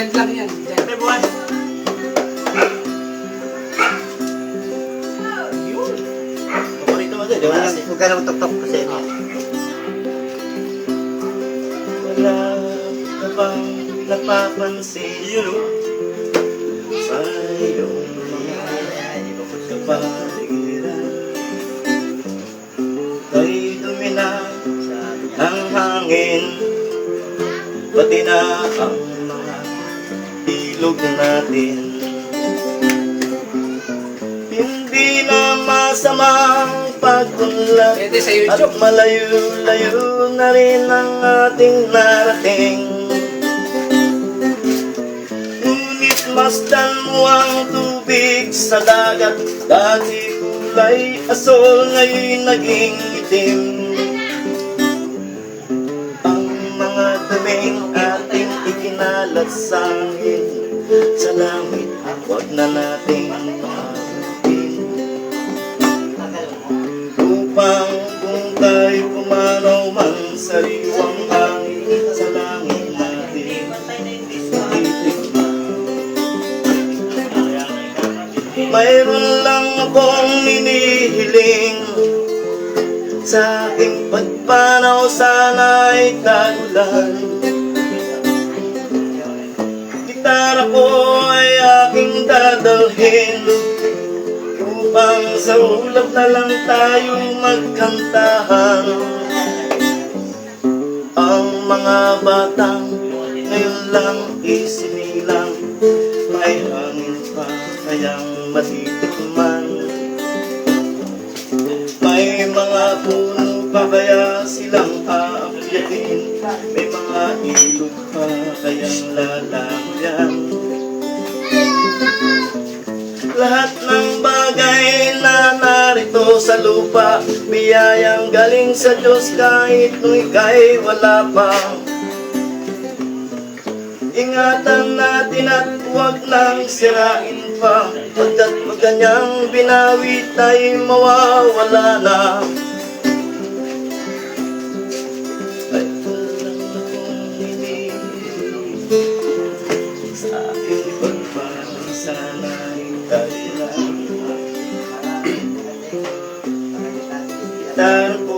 Diyan lang yan. Diyan. May buwan. Yun. Paborito mo doon, di ba? Huwag ka naman tok-tok kasi. Wala ka bang napapansin yun o? Sa iyong mga kapaligiran kay dumina ang hangin, pati na ang mga ilog natin. Hindi na masamang pagtunlad Pwede sa at YouTube. malayo-layo na rin ang ating narating. Ngunit masdan mo ang tubig sa dagat, dati kulay asol, ngayon naging itim. Ang mga daming ating ikinalat sa hangin, sa langit, huwag na nating maabutin. Upang kung tayo pumanaw man sa riwang hangin, sa langit natin matitikman. Mayroon lang akong hinihiling, sa aking pagpanaw sana'y tagulan. Gitara ko ay aking dadalhin, upang sa ulap na lang tayo magkantahan. Ang mga batang ngayon lang isinilang, may hangin pa kayang matitikman. May mga puno pa kaya silang aakyatin, may mga ilog pa kayang lalangyan. Lahat ng bagay na narito sa lupa, biyayang galing sa Diyos kahit nung ika'y wala pa. Ingatan natin at huwag nang sirain pa, pagkat pag kanyang binawi tayo mawawala na. Ay, walang akong hinihiling, sa aking pagpanaw sana'y tayo lang. Gitara ko